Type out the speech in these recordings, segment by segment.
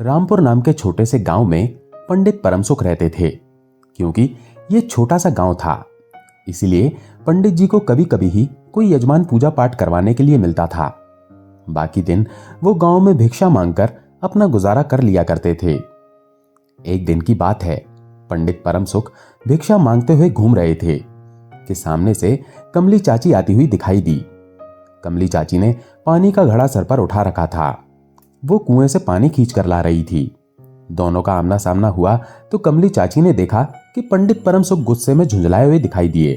रामपुर नाम के छोटे से गांव में पंडित परमसुख रहते थे। क्योंकि ये छोटा सा गांव था, इसीलिए पंडित जी को कभी कभी ही कोई यजमान पूजा पाठ करवाने के लिए मिलता था। बाकी दिन वो गांव में भिक्षा मांगकर अपना गुजारा कर लिया करते थे। एक दिन की बात है, पंडित परमसुख भिक्षा मांगते हुए घूम रहे थे कि सामने से कमली चाची आती हुई दिखाई दी। कमली चाची ने पानी का घड़ा सर पर उठा रखा था। वो कुएं से पानी खींच कर ला रही थी। दोनों का आमना सामना हुआ तो कमली चाची ने देखा कि पंडित परमसुख गुस्से में झुंझलाए हुए दिखाई दिए।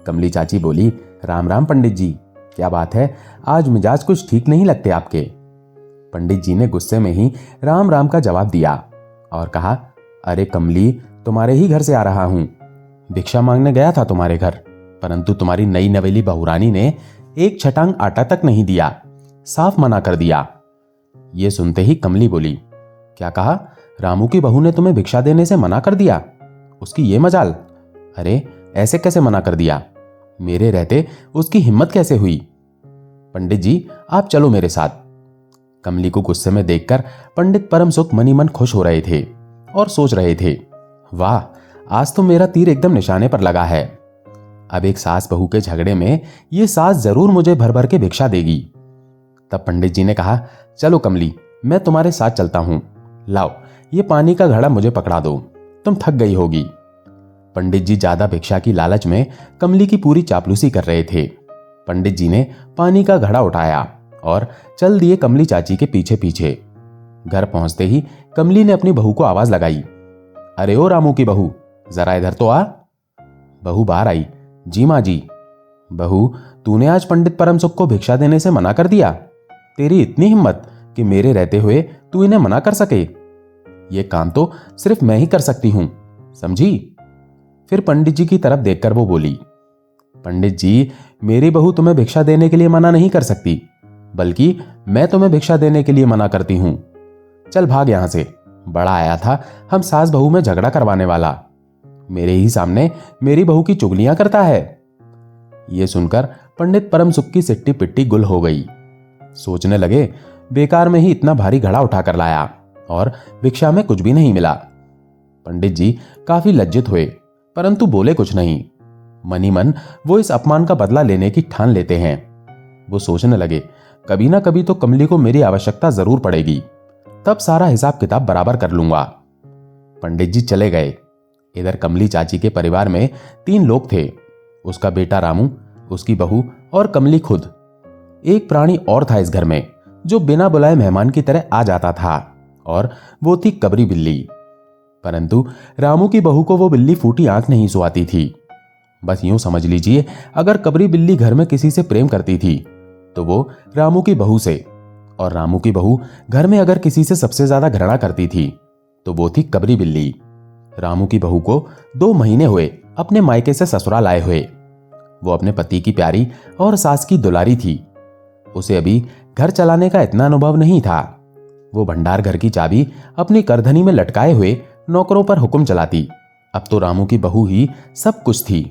कमली चाची बोली, राम राम पंडित जी, क्या बात है, आज मिजाज कुछ ठीक नहीं लगते आपके। पंडित जी ने गुस्से में ही राम राम का जवाब दिया और कहा, अरे कमली, तुम्हारे ही घर से आ रहा हूं। भिक्षा मांगने गया था तुम्हारे घर, परंतु तुम्हारी नई नवेली बहुरानी ने एक छटांग आटा तक नहीं दिया, साफ मना कर दिया। ये सुनते ही कमली बोली, क्या कहा, रामू की बहू ने तुम्हें भिक्षा देने से मना कर दिया? उसकी ये मजाल। अरे ऐसे कैसे मना कर दिया? मेरे रहते उसकी हिम्मत कैसे हुई? पंडित जी, आप चलो मेरे साथ। कमली को गुस्से में देखकर पंडित परमसुख मनी मन खुश हो रहे थे और सोच रहे थे, वाह, आज तो मेरा तीर एकदम निशाने पर लगा है। अब एक सास बहू के झगड़े में ये सास जरूर मुझे भर भर के भिक्षा देगी। तब पंडित जी ने कहा, चलो कमली, मैं तुम्हारे साथ चलता हूं। लाओ, ये पानी का घड़ा मुझे पकड़ा दो, तुम थक गई होगी। पंडित जी ज्यादा भिक्षा की लालच में कमली की पूरी चापलूसी कर रहे थे। पंडित जी ने पानी का घड़ा उठाया और चल दिए कमली चाची के पीछे पीछे। घर पहुंचते ही कमली ने अपनी बहू को आवाज लगाई, अरे ओ रामू की बहू, जरा इधर तो आ। बहू बाहर आई, जी मां जी। बहू, तूने आज पंडित परमसुख को भिक्षा देने से मना कर दिया? तेरी इतनी हिम्मत कि मेरे रहते हुए तू इन्हें मना कर सके? ये काम तो सिर्फ मैं ही कर सकती हूं, समझी? फिर पंडित जी की तरफ देखकर वो बोली, पंडित जी, मेरी बहू तुम्हें भिक्षा देने के लिए मना नहीं कर सकती, बल्कि मैं तुम्हें भिक्षा देने के लिए मना करती हूं। चल भाग यहां से, बड़ा आया था हम सास बहू में झगड़ा करवाने वाला, मेरे ही सामने मेरी बहू की चुगलियां करता है। ये सुनकर पंडित परमसुख की सिट्टी पिट्टी गुल हो गई। सोचने लगे, बेकार में ही इतना भारी घड़ा उठाकर लाया और भिक्षा में कुछ भी नहीं मिला। पंडित जी काफी लज्जित हुए, परंतु बोले कुछ नहीं। मनी मन वो इस अपमान का बदला लेने की ठान लेते हैं। वो सोचने लगे, कभी ना कभी तो कमली को मेरी आवश्यकता जरूर पड़ेगी, तब सारा हिसाब किताब बराबर कर लूंगा। पंडित जी चले गए। इधर कमली चाची के परिवार में 3 लोग थे, उसका बेटा रामू, उसकी बहू और कमली खुद। एक प्राणी और था इस घर में जो बिना बुलाए मेहमान की तरह आ जाता था, और वो थी कबरी बिल्ली। परंतु रामू की बहू को वो बिल्ली फूटी आंख नहीं सुहाती थी। बस यूं समझ लीजिए, अगर कबरी बिल्ली घर में किसी से प्रेम करती थी तो वो रामू की बहू से, और रामू की बहू घर में अगर किसी से सबसे ज्यादा घृणा करती थी तो वो थी कबरी बिल्ली। रामू की बहू को 2 महीने हुए अपने मायके से ससुराल आए हुए। वो अपने पति की प्यारी और सास की दुलारी थी। उसे अभी घर चलाने का इतना अनुभव नहीं था। वो भंडार घर की चाबी अपनी करधनी में लटकाए हुए नौकरों पर हुक्म चलाती। अब तो रामू की बहू ही सब कुछ थी।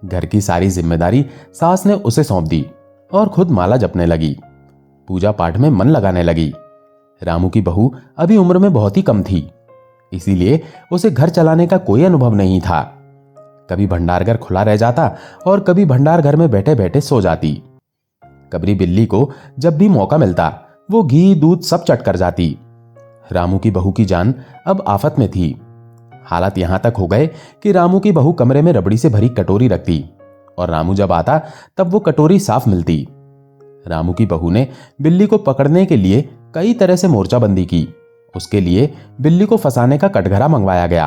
घर की सारी जिम्मेदारी सास ने उसे सौंप दी और खुद माला जपने लगी, पूजा पाठ में मन लगाने लगी। रामू की बहू अभी उम्र में बहुत ही कम थी, इसीलिए उसे घर चलाने का कोई अनुभव नहीं था। कभी भंडार घर खुला रह जाता और कभी भंडार घर में बैठे बैठे सो जाती। कबरी बिल्ली को जब भी मौका मिलता वो घी दूध सब चट कर जाती। रामू की बहू की जान अब आफत में थी। हालात यहां तक हो गए कि रामू की बहू कमरे में रबड़ी से भरी कटोरी रखती और रामू जब आता तब वो कटोरी साफ मिलती। रामू की बहू ने बिल्ली को पकड़ने के लिए कई तरह से मोर्चाबंदी की। उसके लिए बिल्ली को फंसाने का कटघरा मंगवाया गया,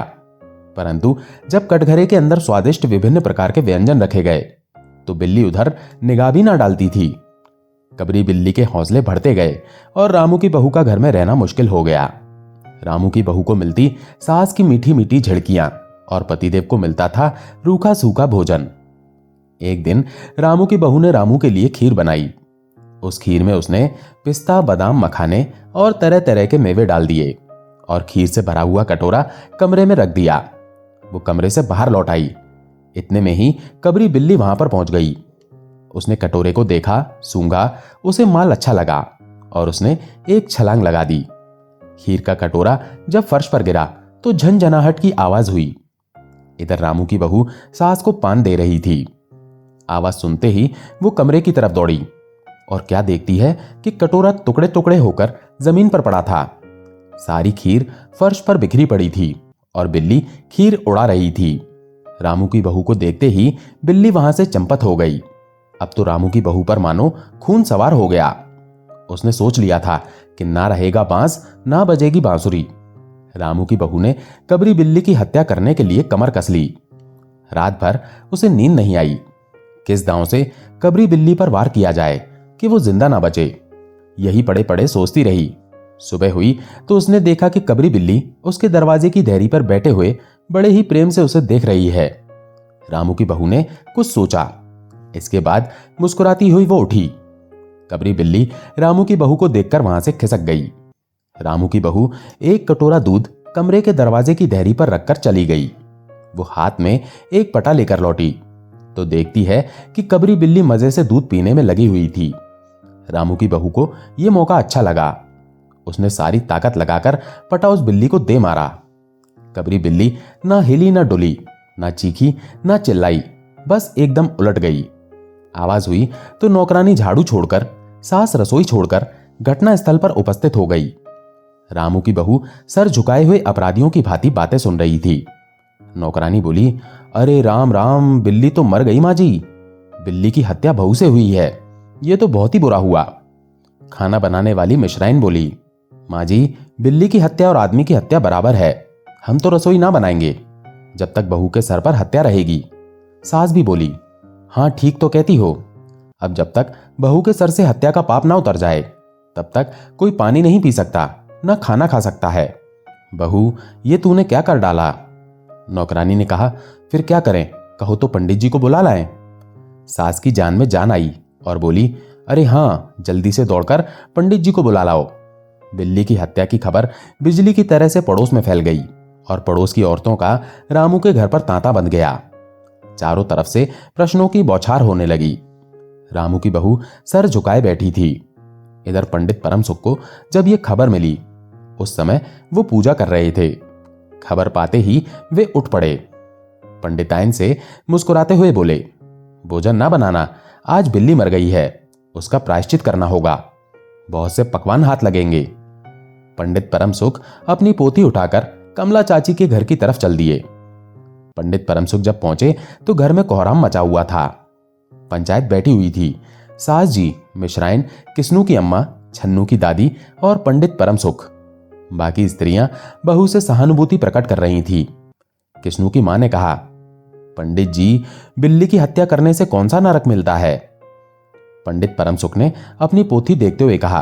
परंतु जब कटघरे के अंदर स्वादिष्ट विभिन्न प्रकार के व्यंजन रखे गए तो बिल्ली उधर निगाह भी ना डालती थी। कबरी बिल्ली के हौसले बढ़ते गए और रामू की बहू का घर में रहना मुश्किल हो गया। रामू की बहू को मिलती सास की मीठी मीठी झिड़कियां और पतिदेव को मिलता था रूखा सूखा भोजन। एक दिन रामू की बहू ने रामू के लिए खीर बनाई। उस खीर में उसने पिस्ता, बादाम, मखाने और तरह तरह के मेवे डाल दिए और खीर से भरा हुआ कटोरा कमरे में रख दिया। वो कमरे से बाहर लौट आई। इतने में ही कबरी बिल्ली वहां पर पहुंच गई। उसने कटोरे को देखा, सूंघा, उसे माल अच्छा लगा और उसने एक छलांग लगा दी। खीर का कटोरा जब फर्श पर गिरा तो झनझनाहट की आवाज हुई। इधर रामू की बहू सास को पान दे रही थी। आवाज सुनते ही वो कमरे की तरफ दौड़ी और क्या देखती है कि कटोरा टुकड़े टुकड़े होकर जमीन पर पड़ा था। सारी खीर फर्श पर बिखरी पड़ी थी और बिल्ली खीर उड़ा रही थी। रामू की बहू को देखते ही बिल्ली वहां से चंपत हो गई। अब तो रामू की बहू पर मानो खून सवार हो गया। उसने सोच लिया था कि ना रहेगा बांस ना बजेगी बांसुरी। रामू की बहू ने कबरी बिल्ली की हत्या करने के लिए कमर कस ली। रात भर उसे नींद नहीं आई। किस दांव से कबरी बिल्ली पर वार किया जाए कि वो जिंदा ना बचे, यही पड़े पड़े सोचती रही। सुबह हुई तो उसने देखा कि कबरी बिल्ली उसके दरवाजे की देहरी पर बैठे हुए बड़े ही प्रेम से उसे देख रही है। रामू की बहू ने कुछ सोचा। इसके बाद मुस्कुराती हुई वो उठी। कबरी बिल्ली रामू की बहू को देखकर वहां से खिसक गई। रामू की बहू एक कटोरा दूध कमरे के दरवाजे की देहरी पर रखकर चली गई। वो हाथ में एक पटा लेकर लौटी तो देखती है कि कबरी बिल्ली मजे से दूध पीने में लगी हुई थी। रामू की बहू को यह मौका अच्छा लगा। उसने सारी ताकत लगाकर पटा उस बिल्ली को दे मारा। कबरी बिल्ली ना हिली ना डुली, ना चीखी ना चिल्लाई, बस एकदम उलट गई। आवाज हुई तो नौकरानी झाड़ू छोड़कर, सास रसोई छोड़कर घटना स्थल पर उपस्थित हो गई। रामू की बहू सर झुकाए हुए अपराधियों की भांति बातें सुन रही थी। नौकरानी बोली, अरे राम राम, बिल्ली तो मर गई माँ जी। बिल्ली की हत्या बहू से हुई है, ये तो बहुत ही बुरा हुआ। खाना बनाने वाली मिश्राइन बोली, माँ जी, बिल्ली की हत्या और आदमी की हत्या बराबर है, हम तो रसोई ना बनाएंगे जब तक बहू के सर पर हत्या रहेगी। सास भी बोली, हाँ ठीक तो कहती हो, अब जब तक बहू के सर से हत्या का पाप ना उतर जाए तब तक कोई पानी नहीं पी सकता, ना खाना खा सकता है। बहू, ये तूने क्या कर डाला? नौकरानी ने कहा, फिर क्या करें, कहो तो पंडित जी को बुला लाएं। सास की जान में जान आई और बोली, अरे हाँ, जल्दी से दौड़कर पंडित जी को बुला लाओ। बिल्ली की हत्या की खबर बिजली की तरह से पड़ोस में फैल गई और पड़ोस की औरतों का रामू के घर पर तांता बंध गया। चारों तरफ से प्रश्नों की बौछार होने लगी। रामू की बहू सर झुकाए बैठी थी। इधर पंडित परम सुख को जब यह खबर मिली, उस समय वो पूजा कर रहे थे। खबर पाते ही वे उठ पड़े। पंडिताइन से मुस्कुराते हुए बोले, भोजन ना बनाना, आज बिल्ली मर गई है, उसका प्रायश्चित करना होगा, बहुत से पकवान हाथ लगेंगे। पंडित परम सुख अपनी पोथी उठाकर कमला चाची के घर की तरफ चल दिए। पंडित परम सुख जब पहुंचे तो घर में कोहराम मचा हुआ था। पंचायत बैठी हुई थी। सास जी, मिश्राइन, किस्नू की अम्मा, छन्नू की दादी और पंडित परम सुख। बाकी स्त्रियां बहू से सहानुभूति प्रकट कर रही थी। किस्नू की मां ने कहा, पंडित जी, बिल्ली की हत्या करने से कौन सा नरक मिलता है? पंडित परम सुख ने अपनी पोथी देखते हुए कहा,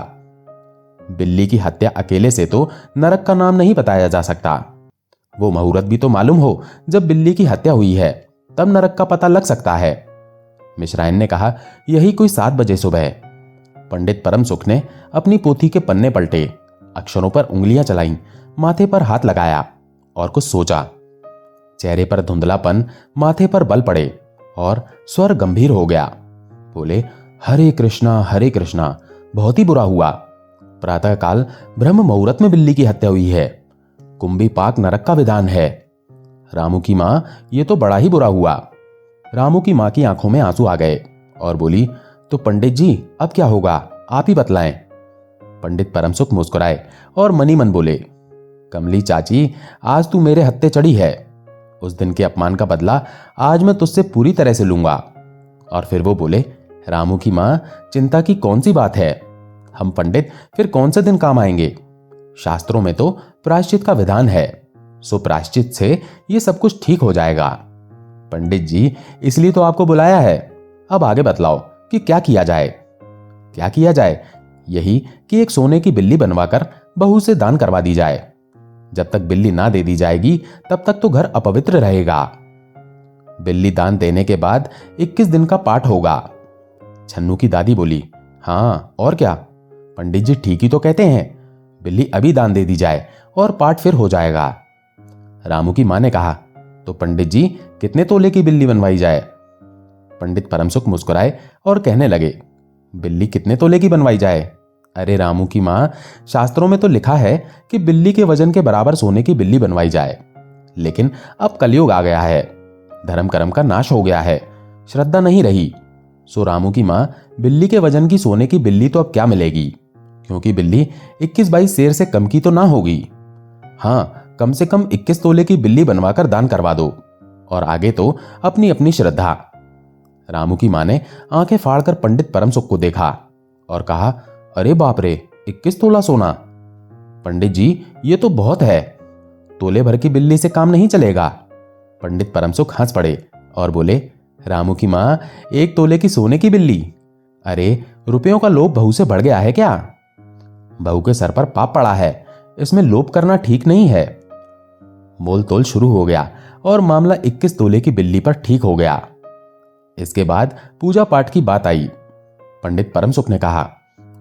बिल्ली की हत्या अकेले से तो नरक का नाम नहीं बताया जा सकता। वो मुहूर्त भी तो मालूम हो जब बिल्ली की हत्या हुई है, तब नरक का पता लग सकता है। मिश्राइन ने कहा, यही कोई 7 बजे सुबह। पंडित परम सुख ने अपनी पोथी के पन्ने पलटे, अक्षरों पर उंगलियां चलाईं, माथे पर हाथ लगाया और कुछ सोचा। चेहरे पर धुंधलापन, माथे पर बल पड़े और स्वर गंभीर हो गया। बोले, हरे कृष्णा, बहुत ही बुरा हुआ। प्रातःकाल ब्रह्म मुहूर्त में बिल्ली की हत्या हुई है। कुंभी पाक नरक का विधान है। रामू की मां, ये तो बड़ा ही बुरा हुआ। रामू की मां की आंखों में आंसू आ गए और बोली, तो पंडित जी अब क्या होगा, आप ही बतलाएं। पंडित परम सुख मुस्कुराए और मनी मन बोले, कमली चाची, आज तू मेरे हत्थे चढ़ी है, उस दिन के अपमान का बदला आज मैं तुझसे पूरी तरह से लूंगा। और फिर वो बोले, रामू की मां, चिंता की कौन सी बात है, हम पंडित फिर कौन से दिन काम आएंगे? शास्त्रों में तो प्रायश्चित का विधान है, सो प्रायश्चित से ये सब कुछ ठीक हो जाएगा। पंडित जी, इसलिए तो आपको बुलाया है। अब आगे बतलाओ कि क्या किया जाए? क्या किया जाए? यही कि एक सोने की बिल्ली बनवाकर बहू से दान करवा दी जाए। जब तक बिल्ली ना दे दी जाएगी तब तक तो घर अपवित्र रहेगा। बिल्ली दान देने के बाद 21 दिन का पाठ होगा। छन्नू की दादी बोली, हाँ और क्या, पंडित जी ठीक ही तो कहते हैं, बिल्ली अभी दान दे दी जाए और पाठ फिर हो जाएगा। रामू की मां ने कहा, तो पंडित जी कितने तोले की बिल्ली बनवाई जाए? पंडित परमसुख मुस्कुराए और कहने लगे, बिल्ली कितने तोले की बनवाई जाए? अरे रामू की माँ, शास्त्रों में तो लिखा है कि बिल्ली के वजन के बराबर सोने की बिल्ली बनवाई जाए, लेकिन अब कलयुग आ गया है, धर्म कर्म का नाश हो गया है, श्रद्धा नहीं रही। सो रामू की माँ, बिल्ली के वजन की सोने की बिल्ली तो अब क्या मिलेगी, क्योंकि बिल्ली 21-22 शेर से कम की तो ना होगी। हाँ, कम से कम 21 तोले की बिल्ली बनवाकर दान करवा दो, और आगे तो अपनी अपनी श्रद्धा। रामू की माँ ने आंखें फाड़कर पंडित परमसुख को देखा और कहा, अरे बाप रे, 21 तोला सोना! पंडित जी, ये तो बहुत है, तोले भर की बिल्ली से काम नहीं चलेगा। पंडित परमसुख हंस पड़े और बोले, रामू की माँ, 1 तोले की सोने की बिल्ली? अरे, रुपयों का लोभ बहू से बढ़ गया है क्या? बहू के सर पर पाप पड़ा है, इसमें लोभ करना ठीक नहीं है। मोल तोल शुरू हो गया और मामला 21 तोले की बिल्ली पर ठीक हो गया। इसके बाद पूजा पाठ की बात आई। पंडित परमसुख ने कहा,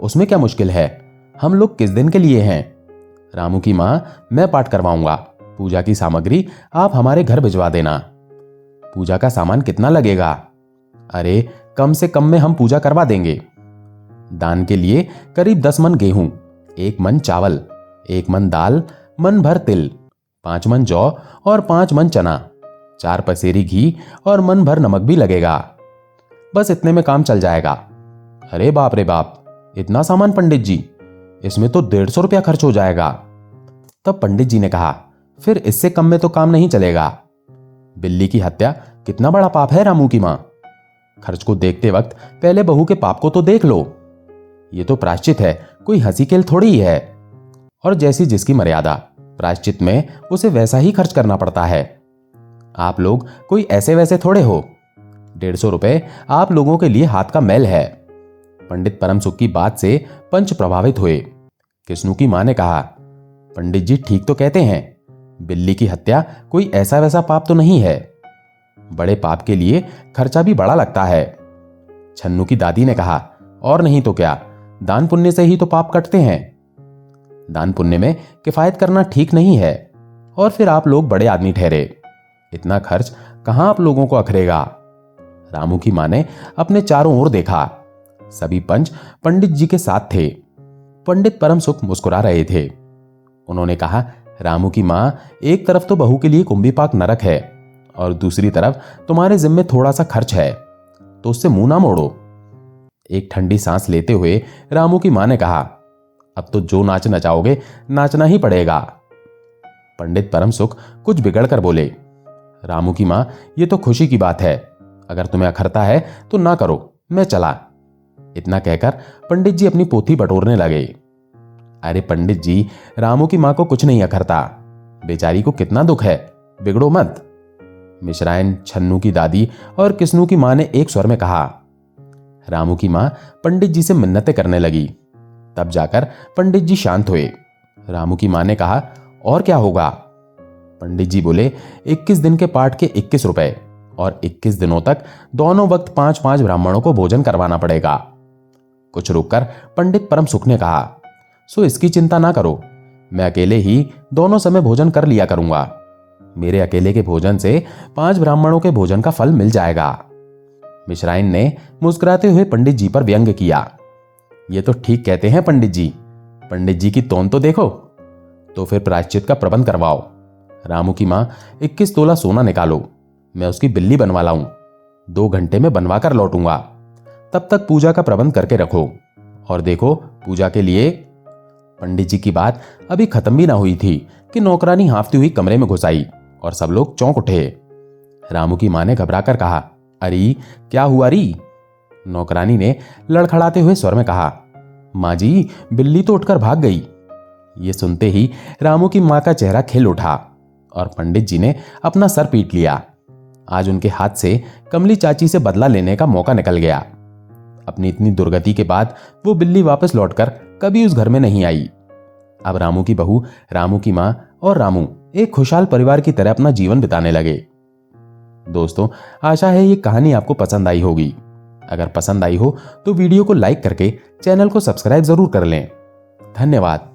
उसमें क्या मुश्किल है, हम लोग किस दिन के लिए हैं? रामू की माँ, मैं पाठ करवाऊंगा, पूजा की सामग्री आप हमारे घर भिजवा देना। पूजा का सामान कितना लगेगा? अरे, कम से कम में हम पूजा करवा देंगे। दान के लिए करीब 10 मन गेहूं, 1 मन चावल, 1 मन दाल, मन भर तिल, 5 मन जौ और 5 मन चना, 4 पसेरी घी और मन भर नमक भी लगेगा। बस इतने में काम चल जाएगा। अरे बाप रे बाप, इतना सामान पंडित जी, इसमें तो 150 रुपया खर्च हो जाएगा। तब पंडित जी ने कहा, फिर इससे कम में तो काम नहीं चलेगा। बिल्ली की हत्या कितना बड़ा पाप है रामू की मां। खर्च को देखते वक्त पहले बहू के पाप को तो देख लो। ये तो प्रायश्चित है, कोई हंसी खेल थोड़ी ही है। और जैसी जिसकी मर्यादा, प्रायश्चित में उसे वैसा ही खर्च करना पड़ता है। आप लोग कोई ऐसे वैसे थोड़े हो। 150 रुपए आप लोगों के लिए हाथ का मैल है। पंडित परमसुख की बात से पंच प्रभावित हुए। किस्नू की मां ने कहा, पंडित जी ठीक तो कहते हैं, बिल्ली की हत्या कोई ऐसा वैसा पाप तो नहीं है। बड़े पाप के लिए खर्चा भी बड़ा लगता है। छन्नू की दादी ने कहा, और नहीं तो क्या, दान पुण्य से ही तो पाप कटते हैं। दान पुण्य में किफायत करना ठीक नहीं है, और फिर आप लोग बड़े आदमी ठहरे, इतना खर्च कहां आप लोगों को अखरेगा। रामू की मां ने अपने चारों ओर देखा। सभी पंच पंडित जी के साथ थे। पंडित परमसुख मुस्कुरा रहे थे। उन्होंने कहा, रामू की मां, एक तरफ तो बहू के लिए कुंभीपाक नरक है और दूसरी तरफ तुम्हारे जिम्मे थोड़ा सा खर्च है, तो उससे मुंह ना मोड़ो। एक ठंडी सांस लेते हुए रामू की मां ने कहा, अब तो जो नाच नचाओगे नाचना ही पड़ेगा। पंडित परमसुख कुछ बिगड़ कर बोले, रामू की मां, ये तो खुशी की बात है, अगर तुम्हें अखरता है तो ना करो, मैं चला। इतना कहकर पंडित जी अपनी पोथी बटोरने लगे। अरे पंडित जी, रामू की मां को कुछ नहीं अखरता, बेचारी को कितना दुख है, बिगड़ो मत। मिश्रायन, छन्नू की दादी और किस्नू की मां ने एक स्वर में कहा। रामू की मां पंडित जी से मिन्नतें करने लगी। तब जाकर पंडित जी शांत हुए। रामू की मां ने कहा, और क्या होगा? पंडित जी बोले, 21 दिन के पाठ के 21 रुपए और 21 दिनों तक दोनों वक्त 5-5 ब्राह्मणों को भोजन करवाना पड़ेगा। कुछ रुककर पंडित परमसुख ने कहा, सो इसकी चिंता ना करो, मैं अकेले ही दोनों समय भोजन कर लिया करूंगा। मेरे अकेले के भोजन से 5 ब्राह्मणों के भोजन का फल मिल जाएगा। मिश्राइन ने मुस्कुराते हुए पंडित जी पर व्यंग किया। ये तो ठीक कहते हैं पंडित जी, पंडित जी की तोन तो देखो। तो फिर प्रायश्चित का प्रबंध करवाओ। रामू की मां, 21 तोला सोना निकालो, मैं उसकी बिल्ली बनवा लाऊं। 2 घंटे में बनवा कर लौटूंगा। तब तक पूजा का प्रबंध करके रखो। और देखो, पूजा के लिए। पंडित जी की बात अभी खत्म भी ना हुई थी कि नौकरानी हांफती हुई कमरे में घुस आई और सब लोग चौंक उठे। रामू की मां ने घबराकर कहा, अरे क्या हुआ री? नौकरानी ने लड़खड़ाते हुए स्वर में कहा, मां जी, बिल्ली तो उठकर भाग गई। ये सुनते ही रामू की मां का चेहरा खिल उठा और पंडित जी ने अपना सर पीट लिया। आज उनके हाथ से कमली चाची से बदला लेने का मौका निकल गया। अपनी इतनी दुर्गति के बाद वो बिल्ली वापस लौटकर कभी उस घर में नहीं आई। अब रामू की बहू, रामू की मां और रामू एक खुशहाल परिवार की तरह अपना जीवन बिताने लगे। दोस्तों, आशा है ये कहानी आपको पसंद आई होगी। अगर पसंद आई हो तो वीडियो को लाइक करके चैनल को सब्सक्राइब जरूर कर लें। धन्यवाद।